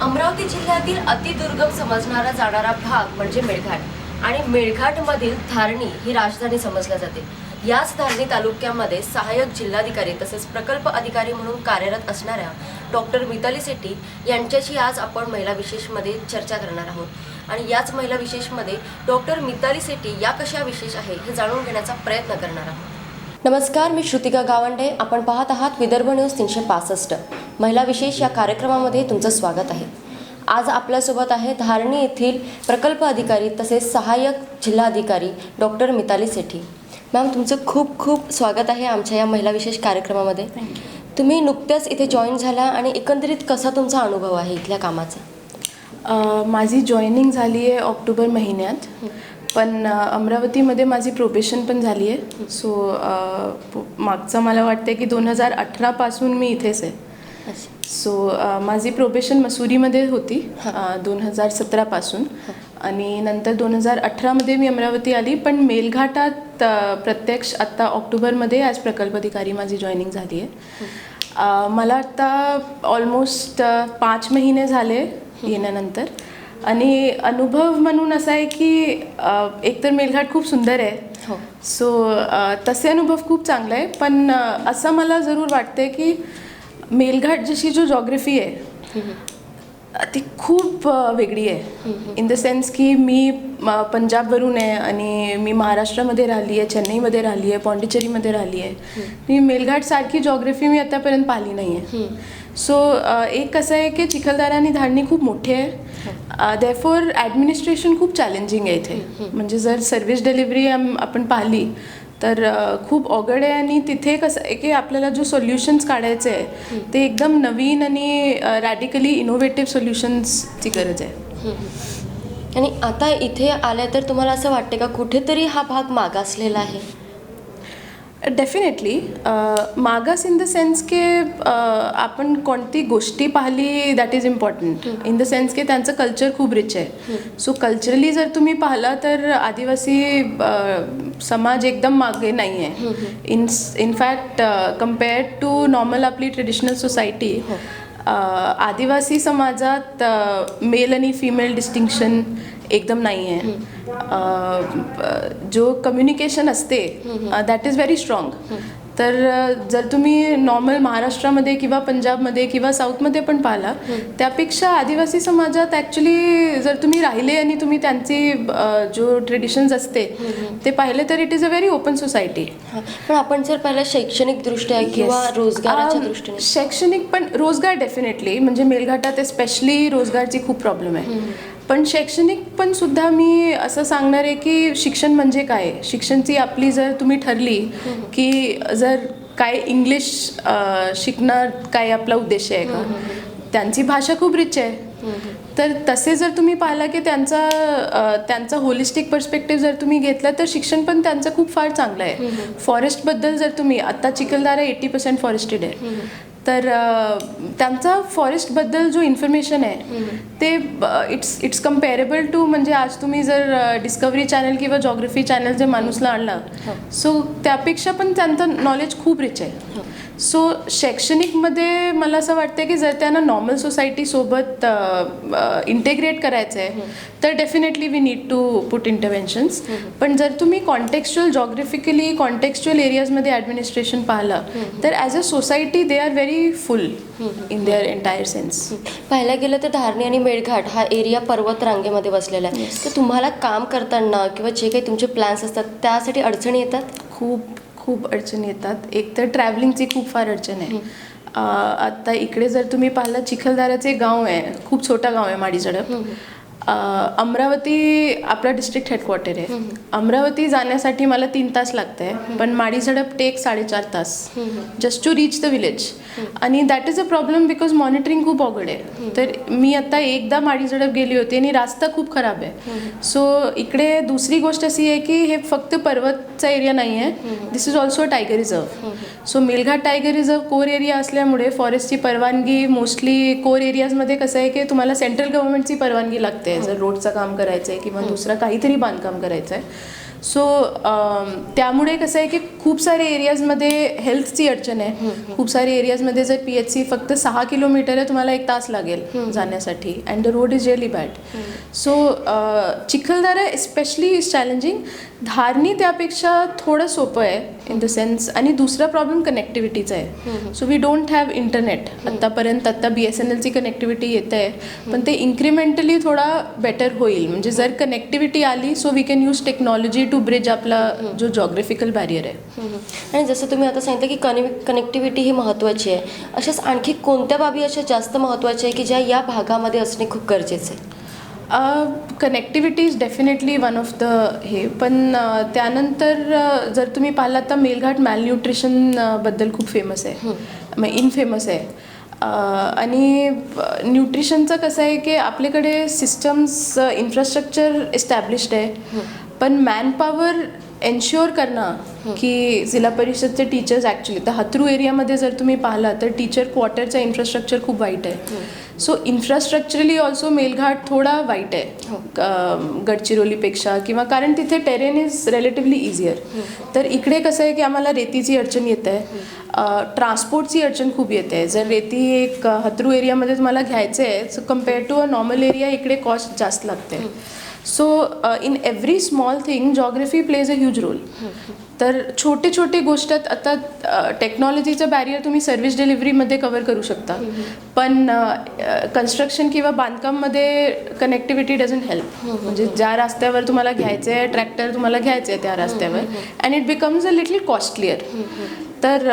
अमरावती जिल्ह्यातील अतिदुर्गम समजणारा जाणारा भाग म्हणजे मेळघाट आणि मेळघाटमधील धारणी ही राजधानी समजल्या जाते। याच धारणी तालुक्यामध्ये सहाय्यक जिल्हाधिकारी तसेच प्रकल्प अधिकारी म्हणून कार्यरत असणाऱ्या डॉक्टर मिताली सेट्टी यांच्याशी आज आपण महिला विशेषमध्ये चर्चा करणार आहोत आणि याच महिला विशेषमध्ये डॉक्टर मिताली सेट्टी या कशा विशेष आहे हे जाणून घेण्याचा प्रयत्न करणार आहोत। नमस्कार, मी श्रुतिका गावंडे। आपण पाहत आहात विदर्भ न्यूज 365 महिला विशेष या कार्यक्रमामध्ये तुमचं स्वागत आहे। आज आपल्यासोबत आहे धारणी येथील प्रकल्प अधिकारी तसेच सहाय्यक जिल्हाधिकारी डॉक्टर मिताली सेट्टी। मॅम, तुमचं खूप खूप स्वागत आहे आमच्या या महिला विशेष कार्यक्रमामध्ये। तुम्ही नुकत्याच इथे जॉईन झाला आणि एकंदरीत कसा तुमचा अनुभव आहे इथल्या कामाचा? माझी जॉईनिंग झाली आहे ऑक्टोबर महिन्यात, पण अमरावतीमध्ये माझी प्रोबेशन पण झाली आहे। सो मागचं मला वाटते की 2018 पासून मी इथेच आहे। सो माझी प्रोबेशन मसुरीमध्ये होती 2017 पासून आणि नंतर 2018 मध्ये मी अमरावती आली, पण मेलघाटात प्रत्यक्ष आत्ता ऑक्टोबरमध्ये ॲज प्रकल्प अधिकारी माझी जॉईनिंग झाली आहे। मला आत्ता ऑलमोस्ट 5 महिने झाले येण्यानंतर आणि अनुभव म्हणून असा आहे की एकतर मेलघाट खूप सुंदर आहे। सो तसे अनुभव खूप चांगला आहे, पण असं मला जरूर वाटते की मेलघाट जशी जो जॉग्रफी आहे ती खूप वेगळी आहे। इन द सेन्स की मी पंजाबवरून आहे आणि मी महाराष्ट्रामध्ये राहिली आहे, चेन्नईमध्ये राहिली आहे, पॉंडिचेरीमध्ये राहिली आहे। मी मेलघाटसारखी जॉग्रफी मी आतापर्यंत पाहिली नाही आहे। सो एक कसं आहे की चिखलदरा आणि धारणी खूप मोठे आहे, देअरफॉर ॲडमिनिस्ट्रेशन खूप चॅलेंजिंग आहे इथे। म्हणजे जर सर्व्हिस डिलिव्हरी आपण पाहिली तर खूप अवघड आहे आणि तिथे कसं आहे की आपल्याला जो सोल्युशन्स काढायचे आहे ते एकदम नवीन आणि रॅडिकली इनोव्हेटिव्ह सोल्युशन्सची गरज आहे। आणि आता इथे आल्या तर तुम्हाला असं वाटते का कुठेतरी हा भाग मागासलेला आहे? डेफिनेटली मागास इन द सेन्स की आपण कोणती गोष्टी पाहिली that is important. In the sense की त्यांचं कल्चर खूप रिच आहे। सो कल्चरली जर तुम्ही पाहिला तर आदिवासी समाज एकदम मागे नाही आहे। इनफॅक्ट कम्पेअर्ड टू नॉर्मल आपली ट्रेडिशनल सोसायटी, आदिवासी समाजात मेल आणि फिमेल डिस्टिंक्शन एकदम नाही आहे। जो कम्युनिकेशन असते दॅट इज व्हेरी स्ट्रॉंग। तर जर तुम्ही नॉर्मल महाराष्ट्रामध्ये किंवा पंजाबमध्ये किंवा साऊथमध्ये पण पाहिला, त्यापेक्षा आदिवासी समाजात ॲक्च्युली जर तुम्ही राहिले आणि तुम्ही त्यांची जो ट्रेडिशन्स असते ते पाहिले तर it is a very open society. पण आपण जर पाहिलं शैक्षणिकदृष्ट्या किंवा रोजगाराच्या दृष्टीने, शैक्षणिक पण रोजगार डेफिनेटली म्हणजे मेलघाटात स्पेशली रोजगारची खूप प्रॉब्लेम आहे। पण शैक्षणिक पण सुद्धा मी असं सांगणार आहे की शिक्षण म्हणजे काय, शिक्षणची आपली जर तुम्ही ठरली की जर काय इंग्लिश शिकणार काय आपला उद्देश आहे का, त्यांची भाषा खूप रिच आहे। तर तसे जर तुम्ही पाहिला की त्यांचा होलिस्टिक पर्स्पेक्टिव्ह जर तुम्ही घेतला तर शिक्षण पण त्यांचं खूप फार चांगलं आहे। फॉरेस्टबद्दल जर तुम्ही आत्ता चिखलदरा 80% फॉरेस्टेड आहे, तर त्यांचा फॉरेस्टबद्दल जो इन्फॉर्मेशन आहे ते इट्स कम्पेरेबल टू म्हणजे आज तुम्ही जर डिस्कवरी चॅनल किंवा जॉग्रफी चॅनल जे माणूसला आणला सो त्यापेक्षा पण त्यांचं नॉलेज खूप रिच आहे। सो शैक्षणिकमध्ये मला असं वाटतं की जर त्यांना नॉर्मल सोसायटीसोबत इंटेग्रेट करायचं आहे तर definitely we need to put interventions. पण जर तुम्ही कॉन्टेक्स्च्युअल जॉग्रफिकली कॉन्टेक्स्च्युअल एरियाजमध्ये ॲडमिनिस्ट्रेशन पाहिलं तर as a society they are very full in their entire sense. पाहायला गेलं तर धारणी आणि मेळघाट हा एरिया पर्वत रांगेमध्ये बसलेला आहे। तर तुम्हाला काम करताना किंवा जे काही तुमचे प्लॅन्स असतात त्यासाठी अडचणी येतात? खूप अडचणी येतात। एक तर ट्रॅव्हलिंगची खूप फार अडचण आहे। आत्ता इकडे जर तुम्ही पाहिलं चिखलदराचे गाव आहे, खूप छोटा गाव आहे माडीझडप। अमरावती आपला डिस्ट्रिक्ट हेडक्वार्टर आहे, अमरावती जाण्यासाठी मला 3 तास लागते, पण माडीझडप टेक 4.5 तास just to reach the village. आणि that is a problem because monitoring खूप अवघड आहे। तर मी आता एकदा माडीझडप गेली होती आणि रास्ता खूप खराब आहे। सो इकडे दुसरी गोष्ट अशी आहे की हे फक्त पर्वतचा एरिया नाही आहे, this is also tiger reserve. So Melghat tiger reserve core area असल्यामुळे फॉरेस्टची परवानगी मोस्टली कोर एरियाजमध्ये कसं आहे की तुम्हाला सेंट्रल गव्हर्नमेंटची परवानगी लागते जर रोडचं काम करायचं आहे किंवा दुसरं काहीतरी बांधकाम करायचं आहे। सो त्यामुळे कसं आहे की खूप सारे एरियाजमध्ये हेल्थची अडचण आहे. खूप सारे एरियाजमध्ये जर PHC फक्त 6 किलोमीटर आहे, तुम्हाला 1 तास लागेल जाण्यासाठी, and the road is really bad. So Chikhaldara especially is challenging. Dharni त्यापेक्षा थोडं सोपं आहे इन द सेन्स. आणि दुसरा प्रॉब्लेम कनेक्टिव्हिटीचा आहे. So we don't have internet आत्तापर्यंत. आत्ता BSNLची कनेक्टिव्हिटी येत आहे, पण ते इन्क्रिमेंटली थोडा बेटर होईल. म्हणजे जर कनेक्टिव्हिटी आली, so we can use technology to bridge आपला जो जॉग्राफिकल बॅरियर आहे. आणि जसं तुम्ही आता सांगितलं की कनेक्टिव्हिटी ही महत्त्वाची आहे, अशाच आणखी कोणत्या बाबी अशा जास्त महत्त्वाच्या आहे की ज्या या भागामध्ये असणे खूप गरजेचं आहे? Connectivity is definitely one of the हे. पण त्यानंतर जर तुम्ही पाहिलात तर मेलघाट मॅलन्यूट्रिशन बद्दल खूप फेमस आहे, इनफेमस आहे. आणि न्यूट्रिशनचं कसं आहे की आपल्याकडे सिस्टम्स इन्फ्रास्ट्रक्चर एस्टॅब्लिश्ड आहे, पण मॅनपॉवर एन्श्युअर करणं की जिल्हा परिषदचे टीचर्स ॲक्च्युली तर हत्रू एरियामध्ये जर तुम्ही पाहिला तर टीचर क्वार्टरचं इन्फ्रास्ट्रक्चर खूप वाईट आहे. सो इन्फ्रास्ट्रक्चरली ऑल्सो मेलघाट थोडा वाईट आहे गडचिरोलीपेक्षा, किंवा कारण तिथे टेरेन इज रिलेटिव्हली इझियर. तर इकडे कसं आहे की आम्हाला रेतीची अडचण येत आहे, ट्रान्सपोर्टची अडचण खूप येते. जर रेती एक हत्रू एरियामध्ये तुम्हाला घ्यायचं आहे, so compare to a normal area इकडे कॉस्ट जास्त लागते. So in every small thing geography plays a huge role. तर छोटे छोटे गोष्टीत आता टेक्नॉलॉजीचं बॅरियर तुम्ही सर्व्हिस डिलिव्हरीमध्ये कव्हर करू शकता, पण कन्स्ट्रक्शन किंवा बांधकाममध्ये कनेक्टिव्हिटी डझंट हेल्प. म्हणजे ज्या रस्त्यावर तुम्हाला घ्यायचं आहे ट्रॅक्टर, तुम्हाला घ्यायचं आहे त्या रस्त्यावर, and it becomes a little costlier. तर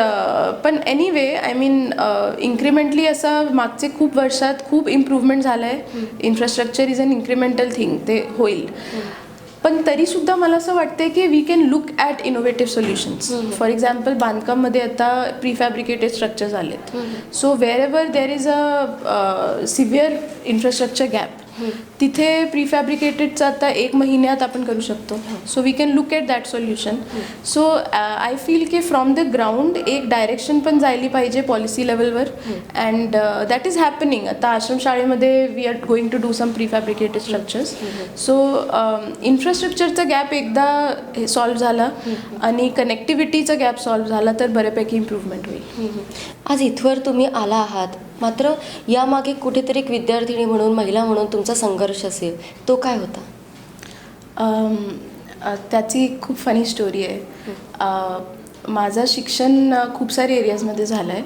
पण एनिवे आय मीन इन्क्रिमेंटली असं मागचे खूप वर्षात खूप इम्प्रूव्हमेंट झालं आहे. Infrastructure is an incremental thing, ते होईल. पण तरीसुद्धा मला असं वाटते की we can look at innovative solutions. For example बांधकाममध्ये आता प्रीफॅब्रिकेटेड स्ट्रक्चर्स आलेत. So wherever there is a severe infrastructure gap, तिथे प्रीफॅब्रिकेटेडचं आता 1 महिन्यात आपण करू शकतो. So we can look at that solution. So I feel की फ्रॉम द ग्राउंड एक डायरेक्शन पण जायली पाहिजे पॉलिसी लेवलवर, अँड दॅट इज हॅपनिंग. आता आश्रमशाळेमध्ये we are going to do some prefabricated structures. So इन्फ्रास्ट्रक्चरचा गॅप एकदा सॉल्व्ह झाला आणि कनेक्टिव्हिटीचा गॅप सॉल्व्ह झाला तर बऱ्यापैकी इम्प्रूव्हमेंट होईल. आज इथवर तुम्ही आला आहात, मात्र यामागे कुठेतरी एक विद्यार्थिनी म्हणून, महिला म्हणून तुमचा संघर्ष असेल, तो काय होता? त्याची खूप फनी स्टोरी आहे. माझं शिक्षण खूप सारे एरियाजमध्ये झालं आहे.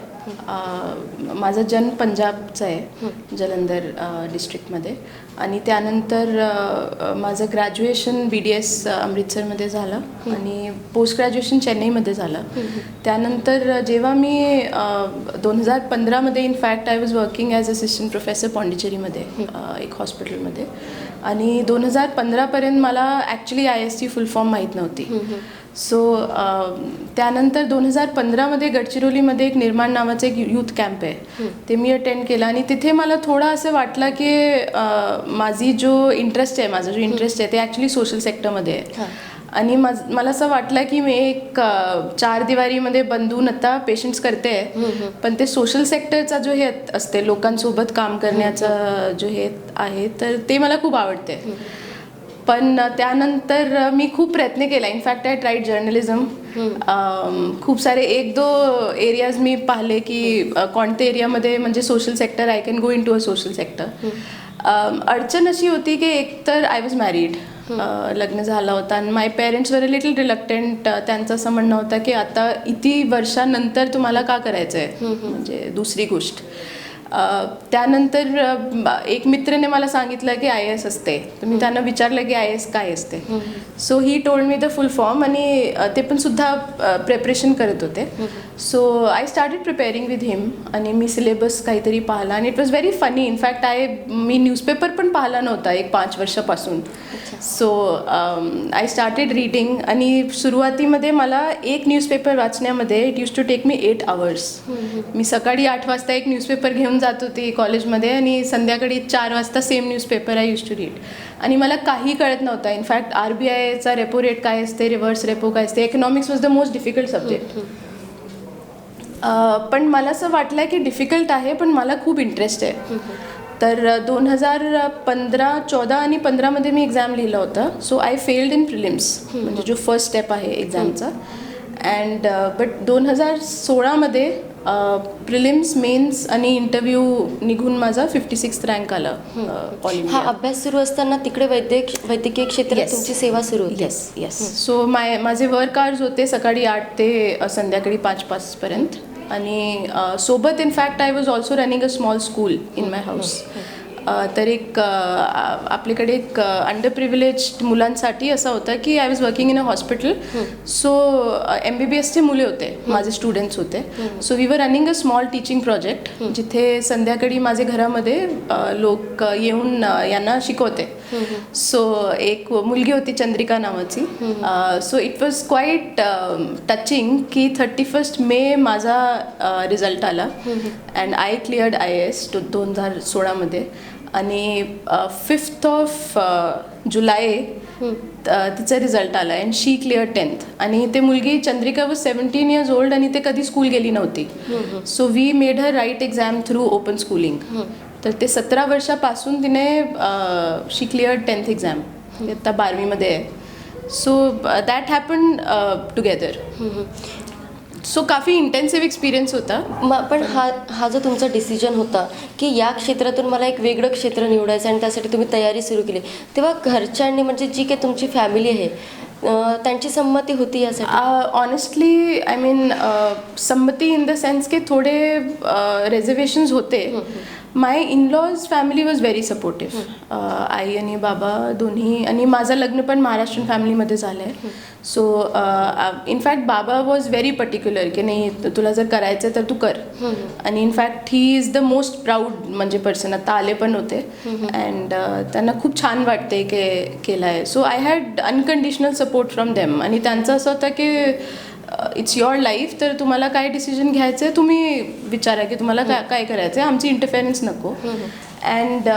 माझा जन्म पंजाबचा आहे, जलंधर डिस्ट्रिक्टमध्ये, आणि त्यानंतर माझं ग्रॅज्युएशन BDS अमृतसरमध्ये झालं आणि पोस्ट ग्रॅज्युएशन चेन्नईमध्ये झालं. त्यानंतर जेव्हा मी 2015मध्ये in fact I was working as assistant professor पॉंडिचेरीमध्ये एक हॉस्पिटलमध्ये, आणि 2015पर्यंत मला ॲक्च्युली ISची फुल फॉर्म माहीत नव्हती. सो त्यानंतर 2015मध्ये गडचिरोलीमध्ये एक निर्माण नावाचं एक यूथ कॅम्प आहे, ते मी अटेंड केला. आणि तिथे मला थोडं असं वाटलं की माझी जो इंटरेस्ट आहे ते ॲक्च्युली सोशल सेक्टरमध्ये आहे. आणि मला असं वाटलं की मी एक 4 दिवारीमध्ये बंधून आता पेशंट्स करते आहे, पण ते सोशल सेक्टरचा जो हे असते लोकांसोबत काम करण्याचा जो हे आहे, तर ते मला खूप आवडते. पण त्यानंतर मी खूप प्रयत्न केला. In fact I tried journalism. खूप सारे 1-2 एरियाज मी पाहिले की कोणत्या एरियामध्ये म्हणजे social sector I can go into a social sector. अडचण अशी होती की एकतर आय वॉज मॅरिड, लग्न झालं होतं, आणि माय parents were a little reluctant. त्यांचं असं म्हणणं होतं की आता इतकी वर्षानंतर तुम्हाला का करायचं आहे, म्हणजे दुसरी गोष्ट. त्यानंतर एक मित्राने मला सांगितलं की IAS असते, तर मी त्यांना विचारलं की IAS काय असते. So he told me the full form, आणि ते पण सुद्धा प्रिपरेशन करत होते. So I started preparing with him, आणि मी सिलेबस काहीतरी पाहिला, आणि it was very funny. In fact मी न्यूजपेपर पण पाहिला नव्हता एक 5 वर्षापासून. सो आय स्टार्टेड रीडिंग, आणि सुरुवातीमध्ये मला एक न्यूजपेपर वाचण्यामध्ये it used to take me 8 hours. मी सकाळी 8 वाजता एक न्यूजपेपर घेऊन जात होती कॉलेजमध्ये, आणि संध्याकाळी 4 वाजता same newspaper I use to read. आणि मला काही कळत नव्हतं. इनफॅक्ट RBIचा रेपो रेट काय असते, रिव्हर्स रेपो काय असते, economics was the most difficult subject. पण मला असं वाटलं की डिफिकल्ट आहे, पण मला खूप इंटरेस्ट आहे. तर 2014 आणि 15मध्ये मी एक्झाम लिहिलं होतं. So I failed in prelims, म्हणजे जो फर्स्ट स्टेप आहे एक्झामचा. अँड बट 2016मध्ये प्रिलिम्स, मेन्स आणि इंटरव्ह्यू निघून माझा 56th रँक आला ऑल हा इंडिया. अभ्यास सुरू असताना तिकडे वैद्यकीय क्षेत्रात Yes. तुमची सेवा सुरू होती. येस. सो माझे वर्क आवर्स होते सकाळी 8 ते संध्याकाळी 5 पर्यंत. आणि सोबत in fact I was also running a small school in my house. तर एक आपल्याकडे एक अंडर प्रिव्हिलेज्ड मुलांसाठी असं होतं की I was working in a hospital. So MBBSचे मुले होते, माझे स्टुडंट्स होते. So we were running a small teaching project, जिथे संध्याकाळी माझे घरामध्ये लोक येऊन यांना शिकवते. सो एक मुलगी होती चंद्रिका नावाची. So it was quite touching की 31 मे माझा रिझल्ट आला अँड आय क्लिअर्ड IAS 2016मध्ये. आणि 5 जुलै तिचा रिझल्ट आला अँड शी क्लिअर 10th. आणि ते मुलगी चंद्रिका वॉज 17 years old आणि ते कधी स्कूल गेली नव्हती. So we made her write exam through open schooling. तर ते 17 वर्षापासून तिने शी क्लिअर्ड 10th एक्झाम. आता 12वीमध्ये आहे. So that happen together. So coffee intensive experience होता. पण हा जो तुमचा डिसिजन होता की या क्षेत्रातून मला एक वेगळं क्षेत्र निवडायचं आणि त्यासाठी तुम्ही तयारी सुरू केली, तेव्हा घरच्यांनी, म्हणजे जी काही तुमची फॅमिली आहे, त्यांची संमती होती यासाठी? ऑनेस्टली आय मीन संमती इन द सेन्स की थोडे रिझर्वेशन्स होते. My in-laws family was very supportive. आई आणि बाबा दोन्ही. आणि माझं लग्न पण महाराष्ट्रीयन फॅमिलीमध्ये झालं आहे. सो इनफॅक्ट बाबा वॉज व्हेरी पर्टिक्युलर की नाही, तुला जर करायचं तर तू कर. आणि in fact he is the most proud म्हणजे पर्सन. आता आले पण होते अँड त्यांना खूप छान वाटते की केलं आहे. So I had unconditional support from them. आणि त्यांचं असं होतं की इट्स युअर लाईफ, तर तुम्हाला काय डिसिजन घ्यायचं आहे तुम्ही विचारा की तुम्हाला काय करायचं आहे, आमची इंटरफेरन्स नको. अँड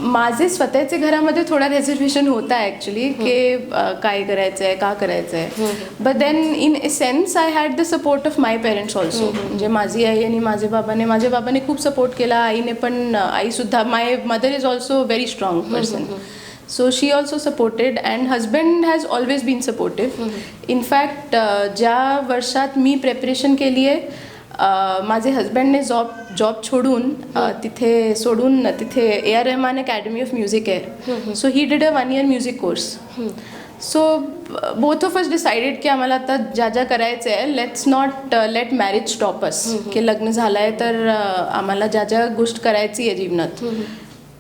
माझे स्वतःचे घरामध्ये थोडा रिझर्वेशन होता ॲक्च्युली की काय करायचं आहे, का करायचं आहे. But then in a sense I had the support of my parents also. म्हणजे माझी आई आणि माझ्या बाबाने खूप सपोर्ट केला. आईने पण, आईसुद्धा, my mother is also very strong person. So she also supported and husband has always been supportive. In fact ज्या वर्षात मी प्रेपरेशन केली आहे, माझे हजबंडने जॉब सोडून तिथे AR Rahman academy of music आहे. So he did a 1 year music course. So both of us decided की आम्हाला आता ज्या करायचं आहे, let's not let marriage stop us. की लग्न झालं आहे तर आम्हाला ज्या गोष्ट करायची आहे जीवनात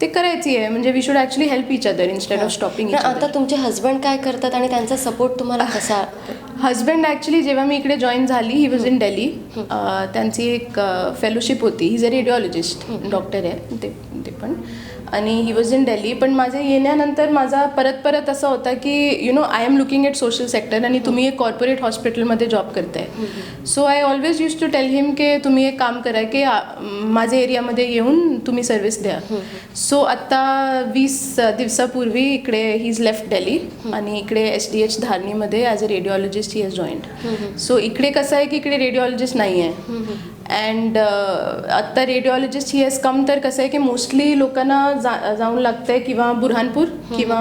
ते करायची आहे. म्हणजे we should actually help each other instead of stopping. आता तुमचे हजबंड काय करतात आणि त्यांचा सपोर्ट तुम्हाला कसा? हजबंड ॲक्च्युली जेव्हा मी इकडे जॉईन झाली, ही वॉज इन दिल्ली. त्यांची एक फेलोशिप होती. He is a radiologist, doctor आहे ते पण. आणि ही वॉज इन दिल्ली. पण माझ्या येण्यानंतर माझा परत असं होता की I am looking at social sector आणि तुम्ही एक कॉर्पोरेट हॉस्पिटलमध्ये जॉब करताय. So I always use to tell him की तुम्ही एक काम करा की माझ्या एरियामध्ये येऊन तुम्ही सर्व्हिस द्या. सो आत्ता 20 दिवसापूर्वी इकडे ही इज लेफ्ट दिल्ली आणि इकडे SDH धारणीमध्ये as a radiologist he has joined. So इकडे कसं आहे की इकडे रेडिओलॉजिस्ट नाही आहे. अँड आत्ता रेडिओलॉजिस्ट ही हॅज कम. तर कसं आहे की मोस्टली लोकांना जाऊन लागतं आहे किंवा बुरहानपूर किंवा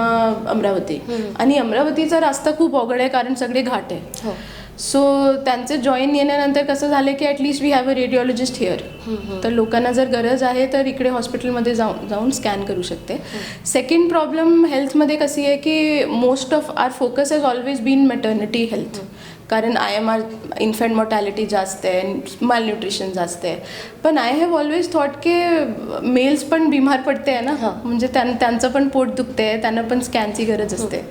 अमरावती. आणि अमरावतीचा रस्ता खूप अवघड आहे कारण सगळे घाट आहे. सो त्यांचं जॉईन येण्यानंतर कसं झालं की at least we have a radiologist here. तर लोकांना जर गरज आहे तर इकडे हॉस्पिटलमध्ये जाऊन स्कॅन करू शकते. सेकंड प्रॉब्लेम हेल्थमध्ये कशी आहे की most of our focus has always been maternity health. कारण IMR इन्फंट मॉर्टॅलिटी जास्त आहे, मालन्यूट्रिशन जास्त आहे. पण आय हॅव ऑलवेज थॉट की मेल्स पण बिमार पडते आहे ना. म्हणजे त्यांचं पण पोट दुखते आहे, त्यांना पण स्कॅनची गरज असते.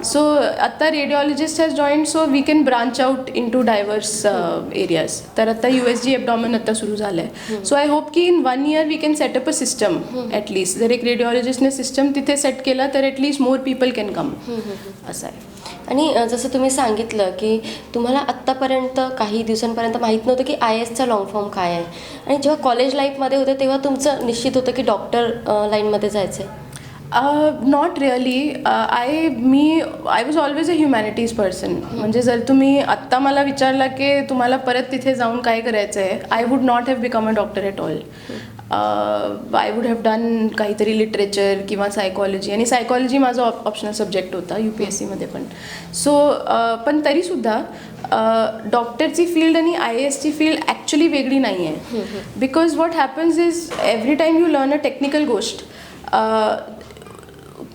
सो आत्ता radiologist has joined. So we can branch out into diverse areas. तर आता USG ॲबडॉमेन आता सुरू झालं आहे. सो आय होप की in 1 year we can set up a system. At least जर एक रेडिओलॉजिस्टने सिस्टम तिथे सेट केला तर at least more people can come. असं आहे. आणि जसं तुम्ही सांगितलं की तुम्हाला आत्तापर्यंत काही दिवसांपर्यंत माहीत नव्हतं की IASचा लॉंग फॉर्म काय आहे. आणि जेव्हा कॉलेज लाईफमध्ये होते तेव्हा तुमचं निश्चित होतं की डॉक्टर लाईनमध्ये जायचं आहे? Not really. I was always a humanities person. म्हणजे जर तुम्ही आत्ता मला विचारला की तुम्हाला परत तिथे जाऊन काय करायचं आहे, I would not have become a doctor at all. I would have done काहीतरी लिटरेचर किंवा सायकॉलॉजी, आणि सायकॉलॉजी माझा ऑप्शनल सब्जेक्ट होता UPSCमध्ये पण. सो पण तरीसुद्धा डॉक्टरची फील्ड आणि IASची फील्ड ॲक्च्युली वेगळी नाही आहे. Because what happens is every time you learn a technical गोष्ट,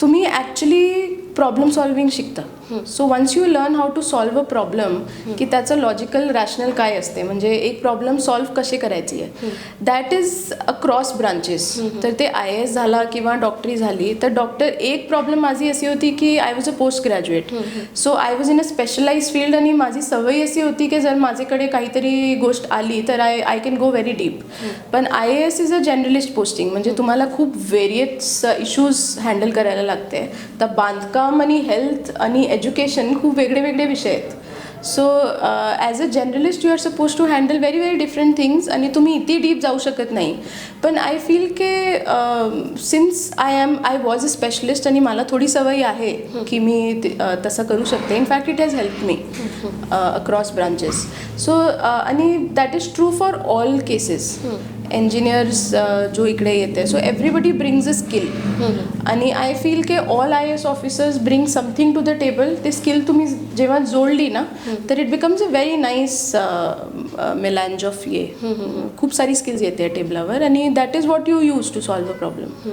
तुम्ही ॲक्च्युली प्रॉब्लेम सॉल्विंग शिकता. So once you learn how to solve a problem, की त्याचं लॉजिकल रॅशनल काय असते, म्हणजे एक प्रॉब्लेम सॉल्व कसे करायची आहे, दॅट इज अक्रॉस ब्रांचेस. तर ते IAS झाला किंवा डॉक्टरी झाली, तर एक प्रॉब्लेम माझी अशी होती की I was a post graduate, so I was in a specialise field, आणि माझी सवय अशी होती की जर माझ्याकडे काहीतरी गोष्ट आली तर I can go very deep. पण IAS is a generalist posting, म्हणजे तुम्हाला खूप व्हेरियस इश्यूज हँडल करायला लागते. तर बांधकाम आणि हेल्थ आणि एज्युकेशन खूप वेगळे वेगळे विषय आहेत. So as a generalist you are suppose to handle very very different things, आणि तुम्ही इथे डीप जाऊ शकत नाही. पण आय फील की since I was a specialist आणि मला थोडी सवय आहे की मी तसं करू शकते. In fact it has help me across branches. So आणि that is true for all cases. Engineers जो इकडे येते, so everybody brings a skill, आणि आय फील की all IAS officers bring something to the table. ते स्किल तुम्ही जेव्हा जोडली ना, तर it becomes a very nice melange of खूप सारी स्किल्स येते टेबलावर, आणि that is what you use to solve a problem.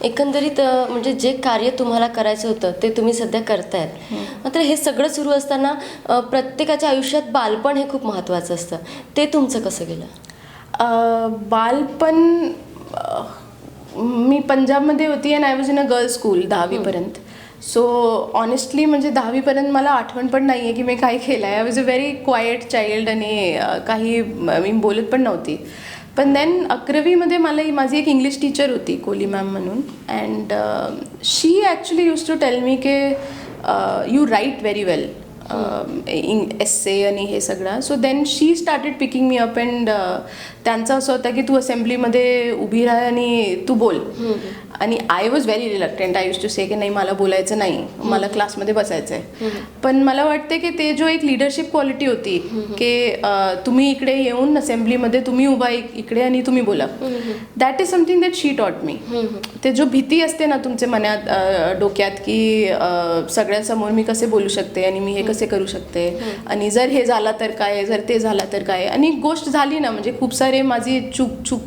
एकंदरीत म्हणजे जे कार्य तुम्हाला करायचं होतं ते तुम्ही सध्या करतायत. मात्र हे सगळं सुरू असताना प्रत्येकाच्या आयुष्यात बालपण हे खूप महत्त्वाचं असतं. ते तुमचं कसं गेलं? बालपण मी पंजाबमध्ये होती and I was in a girls school 10वीपर्यंत. सो ऑनेस्टली म्हणजे 10वीपर्यंत मला आठवण पण नाही आहे की मी काय केलं आहे. I was a very quiet child, आणि काही मी बोलत पण नव्हती. पण देन 11वीमध्ये माझी एक इंग्लिश टीचर होती, कोली मॅम म्हणून, and she actually used to tell me की you write very well, essay आणि हे सगळं. So then she started picking me up, and त्यांचं असं होतं की तू असेंब्लीमध्ये उभी राह आणि तू बोल. आणि I was very reluctant. I use to say की नाही, मला बोलायचं नाही, मला क्लासमध्ये बसायचं आहे. पण मला वाटते की ते जो एक लिडरशिप क्वालिटी होती की तुम्ही इकडे येऊन असेंब्लीमध्ये तुम्ही उभा इकडे आणि तुम्ही बोला, that is something that she taught me. ते जो भीती असते ना तुमच्या मनात, डोक्यात, की सगळ्यांसमोर मी कसे बोलू शकते आणि मी हे कसे करू शकते, आणि जर हे झालं तर काय, जर ते झालं तर काय. आणि गोष्ट झाली ना, म्हणजे खूप सारे माझी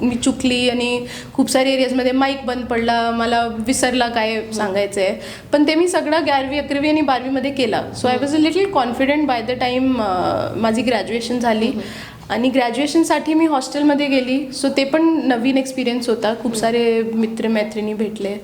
मी चुकली, आणि खूप सारे एरियाजमध्ये माईक बंद पडला, मला विसरला काय सांगायचं आहे. पण ते मी सगळं 11वी 11वी आणि 12वीमध्ये केला. So I was a little confident by the time माझी ग्रॅज्युएशन झाली. आणि ग्रॅज्युएशनसाठी मी हॉस्टेलमध्ये गेली. सो ते पण नवीन एक्सपिरियन्स होता. खूप सारे मित्रमैत्रिणी भेटले,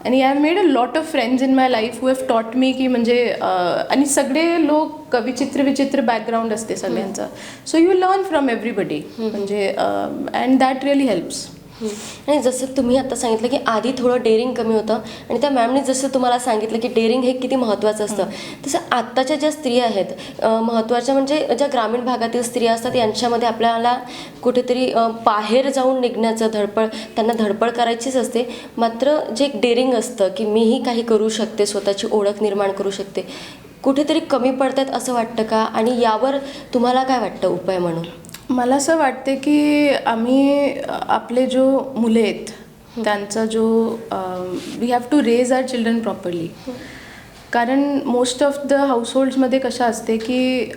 आणि I have made a lot of friends in my life who have taught me की म्हणजे आणि सगळे लोक विचित्र बॅकग्राऊंड असते सगळ्यांचं. So you learn from everybody, म्हणजे अँड दॅट रिअली हेल्प्स. आणि जसं तुम्ही आता सांगितलं की आधी थोडं डेअरिंग कमी होतं, आणि त्या मॅमने जसं तुम्हाला सांगितलं की डेअरिंग हे किती महत्त्वाचं असतं, तसं आत्ताच्या ज्या स्त्रिया आहेत महत्त्वाच्या, म्हणजे ज्या ग्रामीण भागातील स्त्रिया असतात यांच्यामध्ये आपल्याला कुठेतरी बाहेर जाऊन निघण्याचं त्यांना धडपड करायचीच असते. मात्र जे एक डेअरिंग असतं की मीही काही करू शकते, स्वतःची ओळख निर्माण करू शकते, कुठेतरी कमी पडतात असं वाटतं का? आणि यावर तुम्हाला काय वाटतं उपाय म्हणून? मला असं वाटते की आम्ही आपले जो मुले आहेत त्यांचा जो we have to raise our children properly. कारण मोस्ट ऑफ द हाऊसहोल्ड्समध्ये कसं असते की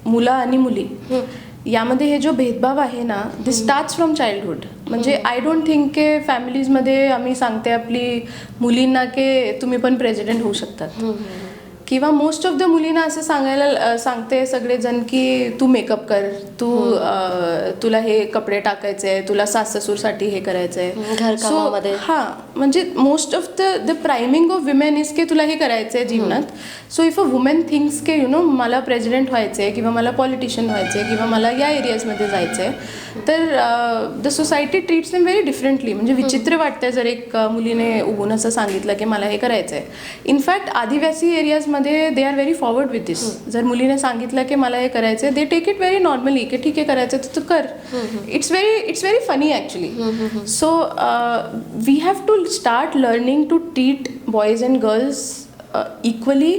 मुलं आणि मुली यामध्ये हे जो भेदभाव आहे ना, दिस स्टार्ट्स फ्रॉम चाइल्डहुड. म्हणजे आय डोंट थिंक के फॅमिलीजमध्ये आम्ही सांगते आपली मुलींना की तुम्ही पण प्रेसिडेंट होऊ शकतात, किंवा मोस्ट ऑफ द मुलींना असं सांगते सगळेजण की तू मेकअप कर, तुला हे कपडे टाकायचे आहे, तुला सास ससूरसाठी हे करायचं आहे घरकामामध्ये. हां, म्हणजे most of the priming of women is की तुला हे करायचं आहे जीवनात. So if a woman thinks के मला प्रेसिडेंट व्हायचं आहे, किंवा मला पॉलिटिशियन व्हायचं आहे, किंवा मला या एरियाजमध्ये जायचं आहे, तर the society treats them very differently. म्हणजे विचित्र वाटतं जर एक मुलीने उगून असं सांगितलं की मला हे करायचं आहे. इनफॅक्ट आदिवासी एरियाजमध्ये they are very forward with this. जर मुलीने सांगितलं की मला हे करायचं आहे, they take it very normally की ठीक आहे करायचं तर तू कर. It's very funny actually. So we have to start learning to treat boys and girls equally.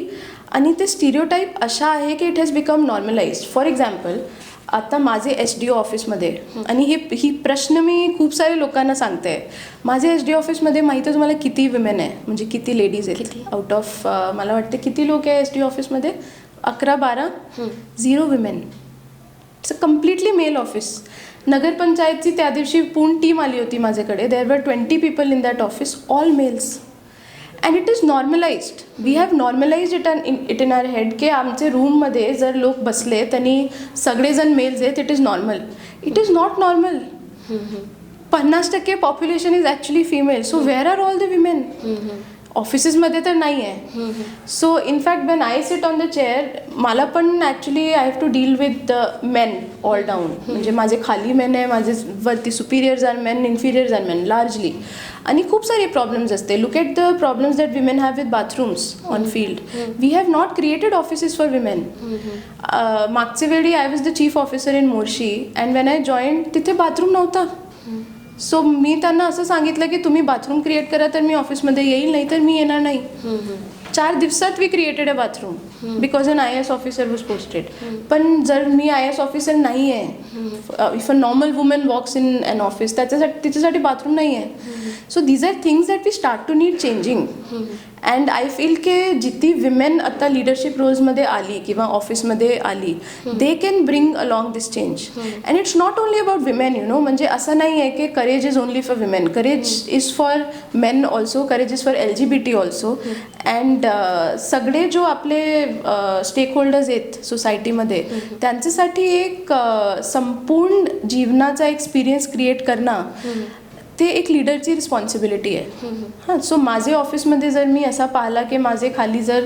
आणि ते स्टिरियोटाईप अशा आहे की it has become normalised. For example आता माझे SDO ऑफिसमध्ये आणि ही प्रश्न मी खूप सारे लोकांना सांगते. माझे SDO ऑफिसमध्ये माहिती आहे तुम्हाला किती विमेन आहे, म्हणजे किती लेडीज आहेत आउट ऑफ मला वाटते किती लोक आहे SDO ऑफिसमध्ये 11-12 0 women. It's a completely male office. नगरपंचायतची त्या दिवशी पूर्ण टीम आली होती माझ्याकडे. There were 20 people in that office, all males. And it is normalised. We have normalised it in our head की आमचे रूममध्ये जर लोक बसलेत आणि सगळेजण मेल्स आहेत, it is normal. It is not normal. 50% population is actually female. So where are all the women? ऑफिसेसमध्ये तर नाही आहे. So in fact when I sit on the chair, मला पण actually I have to deal with men all down. म्हणजे माझे खाली men आहे, माझे वरती superiors are men, inferiors are men largely. आणि खूप सारे प्रॉब्लेम्स असते. Look at the problems that women have with bathrooms on field. We have not created offices for women. मागच्या वेळी I was the chief officer in Morshi and when I joined तिथे bathroom नव्हता. So मी त्यांना असं सांगितलं की तुम्ही बाथरूम क्रिएट करा तर मी ऑफिसमध्ये येईल, नाही तर मी येणार नाही. 4 दिवसात we created a bathroom because an IAS officer was posted. पण जर मी IAS ऑफिसर नाही आहे, if a normal woman walks in an office, तिच्यासाठी बाथरूम नाही आहे. So these are things that we start to need changing. And I feel की जितकी विमेन आता लिडरशिप रोल्समध्ये आली किंवा ऑफिसमध्ये आली, they can bring along this change. And it's not only about women, you know. म्हणजे असं नाही आहे की courage is only for women. Courage is for main also, courage is for LGBT also. And सगळे जो आपले स्टेक होल्डर्स आहेत सोसायटीमध्ये, त्यांच्यासाठी एक संपूर्ण जीवनाचा एक्सपिरियन्स क्रिएट करणं, ते एक लीडरची रिस्पॉन्सिबिलिटी आहे. हां, सो माझे ऑफिसमध्ये जर मी असा पाहिला की माझे खाली जर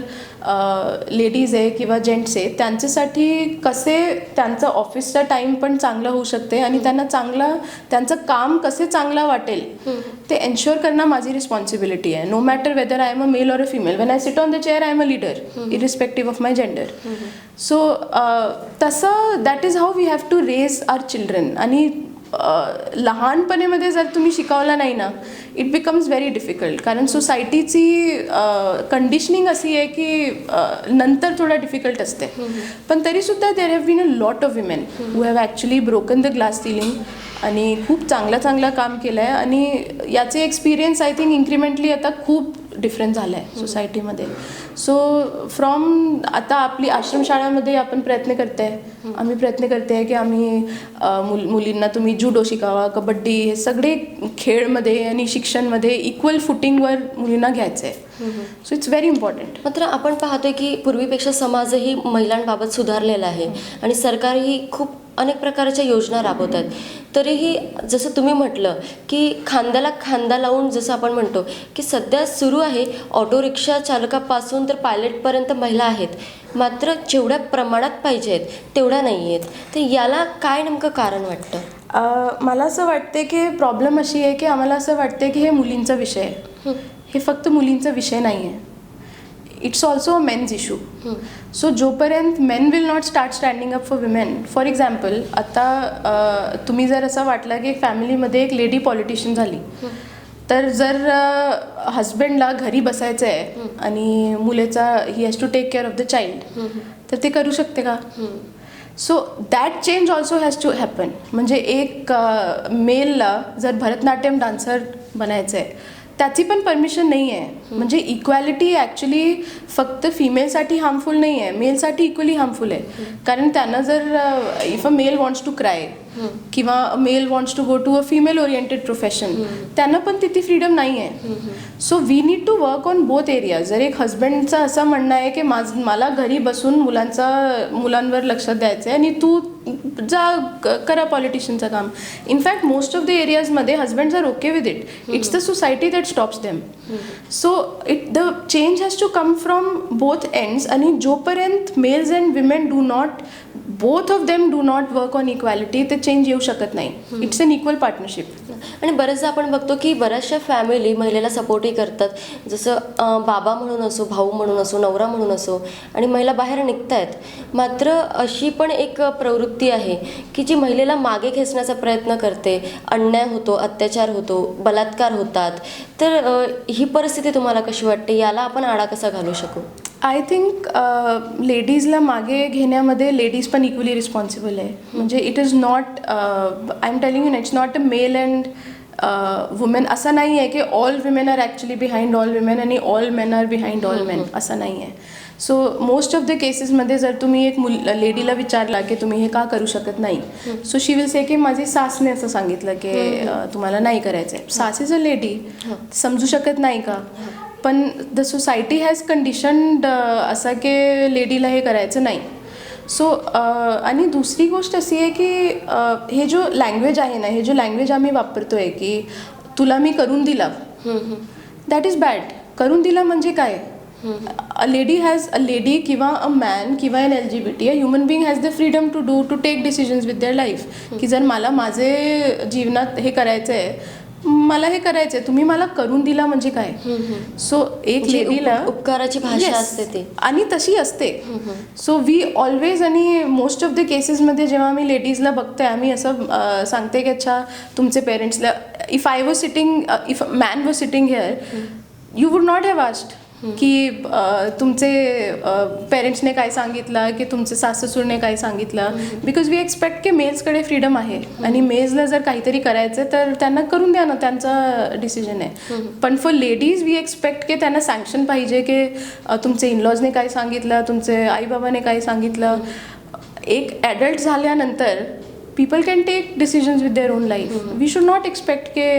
लेडीज आहे किंवा जेंट्स आहे, त्यांच्यासाठी कसे त्यांचं ऑफिसचा टाईम पण चांगलं होऊ शकते आणि त्यांना त्यांचं काम कसे चांगलं वाटेल ते एन्श्योर करणं माझी रिस्पॉन्सिबिलिटी आहे. No matter whether I am a male or a female. When I sit on the chair I am a leader irrespective of my gender. So तसं that is how we have to raise our children. आणि लहानपणीमध्ये जर तुम्ही शिकवला नाही ना, it becomes very difficult. कारण सोसायटीची conditioning अशी आहे की नंतर थोडा डिफिकल्ट असते. पण तरीसुद्धा देर have been a lot of women who have actually broken the glass ceiling आणि खूप चांगलं काम केलं आहे. आणि याचे एक्सपिरियन्स आय थिंक इन्क्रिमेंटली आता खूप डिफरन्स झाला आहे सोसायटीमध्ये. सो फ्रॉम आता आपली आश्रमशाळामध्ये आपण आम्ही प्रयत्न करते आहे की आम्ही मुलींना तुम्ही जुडो शिकावा, कबड्डी, हे सगळे खेळमध्ये आणि शिक्षणमध्ये इक्वल फुटिंगवर मुलींना घ्यायचं आहे. So it's very important. मात्र आपण पाहतोय की पूर्वीपेक्षा समाजही महिलांबाबत सुधारलेला आहे आणि सरकारही खूप अनेक प्रकारच्या योजना राबवत आहेत. तरीही जसं तुम्ही म्हटलं की खांद्याला खांदा लावून, जसं आपण म्हणतो की सध्या सुरू आहे, ऑटो रिक्षा चालकापासून तर पायलटपर्यंत महिला आहेत, मात्र जेवढ्या प्रमाणात पाहिजे आहेत तेवढ्या नाही आहेत. तर याला काय नेमकं कारण वाटतं? मला असं वाटते की प्रॉब्लेम अशी आहे की आम्हाला असं वाटते की हे मुलींचा विषय आहे. हे फक्त मुलींचा विषय नाही आहे. It's also a men's issue. So जोपर्यंत men will not start standing up for women. For example, आता तुम्ही जर असं वाटलं की फॅमिलीमध्ये एक लेडी पॉलिटिशियन झाली, तर जर हस्बंडला घरी बसायचं आहे आणि मुलेचा he has to take care of the child, तर ते करू शकते का? So that change also has to happen. म्हणजे एक मेलला जर भरतनाट्यम डान्सर बनायचं आहे, त्याची पण परमिशन नाही आहे. म्हणजे इक्वॅलिटी ॲक्च्युली फक्त फिमेलसाठी हार्मफुल नाही आहे, मेलसाठी इक्वली हार्मफुल आहे. कारण त्यांना जर if a male wants to cry किंवा male wants to go to a female oriented profession, त्यांना पण तिथे फ्रीडम नाही आहे. So we need to work on both areas. जर एक हजबंडचं असं म्हणणं आहे की मला घरी बसून मुलांवर लक्ष द्यायचं आहे आणि तू जा करा पॉलिटिशियनचं काम. इनफॅक्ट मोस्ट ऑफ द एरियाजमध्ये husbands are okay with it. It's the society that stops them. So the change has to come from both ends. आणि जोपर्यंत males and women both of them do not work on equality, ते change येऊ शकत नाही. It's an equal partnership. आणि बरेचदा आपण बघतो की बऱ्याचशा फॅमिली महिलेला सपोर्टही करतात, जसं बाबा म्हणून असो, भाऊ म्हणून असो, नवरा म्हणून असो, आणि महिला बाहेर निघत आहेत. मात्र अशी पण एक प्रवृत्ती आहे की जी महिलेला मागे खेचण्याचा प्रयत्न करते, अन्याय होतो, अत्याचार होतो, बलात्कार होतात. तर ही परिस्थिती तुम्हाला कशी वाटते? याला आपण आळा कसा घालू शकू? आय थिंक लेडीजला मागे घेण्यामध्ये लेडीज पण इक्वली रिस्पॉन्सिबल आहे. म्हणजे it is not, I am telling you, it's not a male and woman. असं नाही आहे की all women are actually behind all women आणि all men are behind all men, असं नाही आहे. सो मोस्ट ऑफ द केसेसमध्ये जर तुम्ही एक लेडीला विचारला की तुम्ही हे का करू शकत नाही, सो शी विल से की माझी सासने असं सांगितलं की तुम्हाला नाही करायचं आहे. सास इज अ लेडी, समजू शकत नाही का? पण द सोसायटी हॅज कंडिशन्ड असं की लेडीला हे करायचं नाही. सो आणि दुसरी गोष्ट अशी आहे की हे जो लँग्वेज आहे ना, हे जो लँग्वेज आम्ही वापरतो आहे की तुला मी करून दिला, दॅट इज बॅड. करून दिला म्हणजे काय? अ लेडी किंवा अ मॅन किंवा an LGBT, a human being has the freedom to take decisions with their life. की जर मला माझे जीवनात हे करायचं आहे, मला हे करायचं आहे, तुम्ही मला करून दिला म्हणजे काय? सो एक लेडीला उपकाराची भाषा असते ती, आणि तशी असते. सो वी ऑलवेज, आणि मोस्ट ऑफ द केसेसमध्ये जेव्हा आम्ही लेडीजला बघतोय, आम्ही असं सांगते की अच्छा तुमचे पेरेंट्सला, if I was sitting, if man was sitting here, you would not have asked की तुमचे पेरेंट्सने काय सांगितलं, की तुमचे साससूरने काय सांगितलं. बिकॉज वी एक्सपेक्ट की मेल्सकडे फ्रीडम आहे, आणि मेल्सला जर काहीतरी करायचं तर त्यांना करून द्या ना, त्यांचा डिसिजन आहे. पण फॉर लेडीज वी एक्सपेक्ट की त्यांना सँक्शन पाहिजे की तुमचे इनलॉजने काय सांगितलं, तुमचे आईबाबाने काय सांगितलं. एक ॲडल्ट झाल्यानंतर people can take decisions with their own life. We should not expect की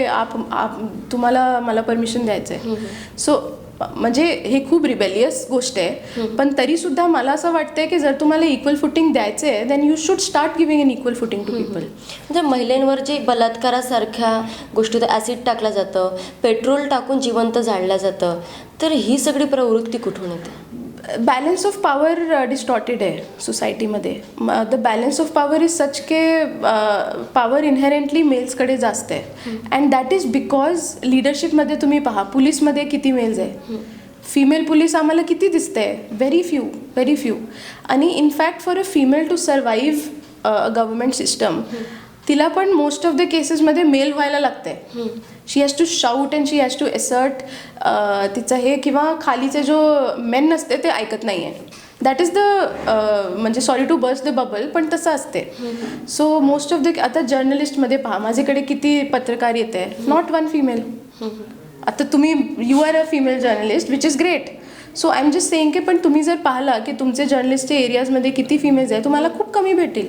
तुम्हाला मला परमिशन द्यायचं आहे. सो म्हणजे हे खूप रिबेलियस गोष्ट आहे. पण तरीसुद्धा मला असं वाटतंय की जर तुम्हाला इक्वल फुटिंग द्यायचं आहे, then you should start giving an equal footing to people. म्हणजे महिलांवर जे बलात्कारासारख्या गोष्टी, ॲसिड टाकलं जातं, पेट्रोल टाकून जिवंत जाळलं जातं, तर ही सगळी प्रवृत्ती कुठून येते? बॅलन्स ऑफ पॉवर डिस्टॉर्टेड आहे सोसायटीमध्ये. The balance of power is such के पॉवर इनहेरेंटली मेल्सकडे जास्त आहे. अँड दॅट इज बिकॉज लिडरशिपमध्ये तुम्ही पहा, पोलीसमध्ये किती मेल्स आहे, फिमेल पोलीस आम्हाला किती दिसते? Very few. आणि in fact for a female to survive government system, तिला पण मोस्ट ऑफ द केसेसमध्ये मेल व्हायला लागते. She has to shout and she has to assert तिचं हे, किंवा खालीचे जो मेन असते ते ऐकत नाही आहे. दॅट इज द म्हणजे sorry to burst the bubble, पण तसं असते. सो मोस्ट ऑफ द, आता जर्नलिस्टमध्ये पहा, माझ्याकडे किती पत्रकार येते, नॉट वन फिमेल. आता तुम्ही, you are a female journalist which is great. So I am just saying की पण तुम्ही जर पाहिला की तुमचे जर्नलिस्टच्या एरियाजमध्ये किती फिमेल्स आहे, तुम्हाला खूप कमी भेटेल.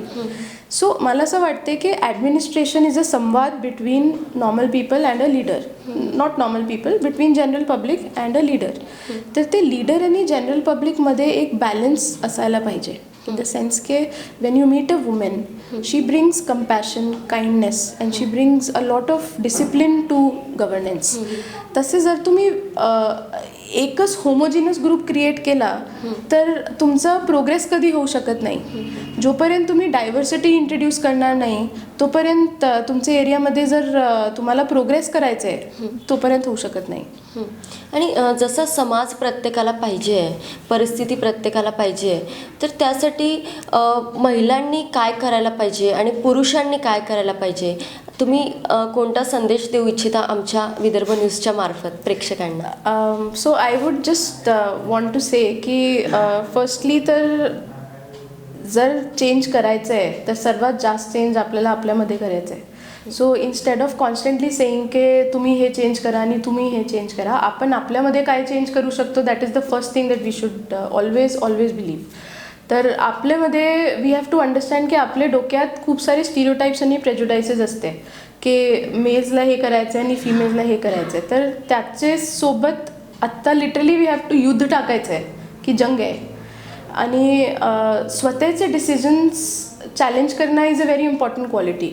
सो मला असं वाटते की ॲडमिनिस्ट्रेशन इज अ संवाद between normal people and a leader, not normal people, between general public and a leader. तर ते लीडर आणि जनरल पब्लिकमध्ये एक बॅलन्स असायला पाहिजे. इन द सेन्स के when you meet a woman, she brings compassion, kindness, and she brings a lot of discipline to governance. तसे जर तुम्ही एकच होमोजिनस ग्रुप क्रिएट केला तर तुमचा प्रोग्रेस कधी होऊ शकत नाही. जोपर्यंत तुम्ही डायव्हर्सिटी इंट्रोड्यूस करणार नाही, तोपर्यंत तुमच्या एरियामध्ये जर तुम्हाला प्रोग्रेस करायचं आहे, तोपर्यंत होऊ शकत नाही. आणि जसा समाज प्रत्येकाला पाहिजे, परिस्थिती प्रत्येकाला पाहिजे, तर त्यासाठी महिलांनी काय करायला पाहिजे आणि पुरुषांनी काय करायला पाहिजे? तुम्ही कोणता संदेश देऊ इच्छिता आमच्या विदर्भ न्यूजच्या मार्फत प्रेक्षकांना? So I would just want to say की फर्स्टली तर जर चेंज करायचं आहे तर सर्वात जास्त चेंज आपल्याला आपल्यामध्ये करायचं आहे. So instead of constantly saying की तुम्ही हे चेंज करा आणि तुम्ही हे चेंज करा, आपण आपल्यामध्ये काय चेंज करू शकतो, that is the first thing that we should always believe. तर आपल्यामध्ये वी हॅव टू अंडरस्टँड की आपल्या डोक्यात खूप सारे स्टिरियोटाईप्स आणि प्रेज्युडायसेस असते की मेल्सला हे करायचं आहे आणि फिमेल्सला हे करायचं आहे. तर त्याचे सोबत आत्ता लिटरली वी हॅव टू युद्ध टाकायचं आहे की जंग आहे. आणि स्वतःचे डिसिजन्स चॅलेंज करणं is a very important quality.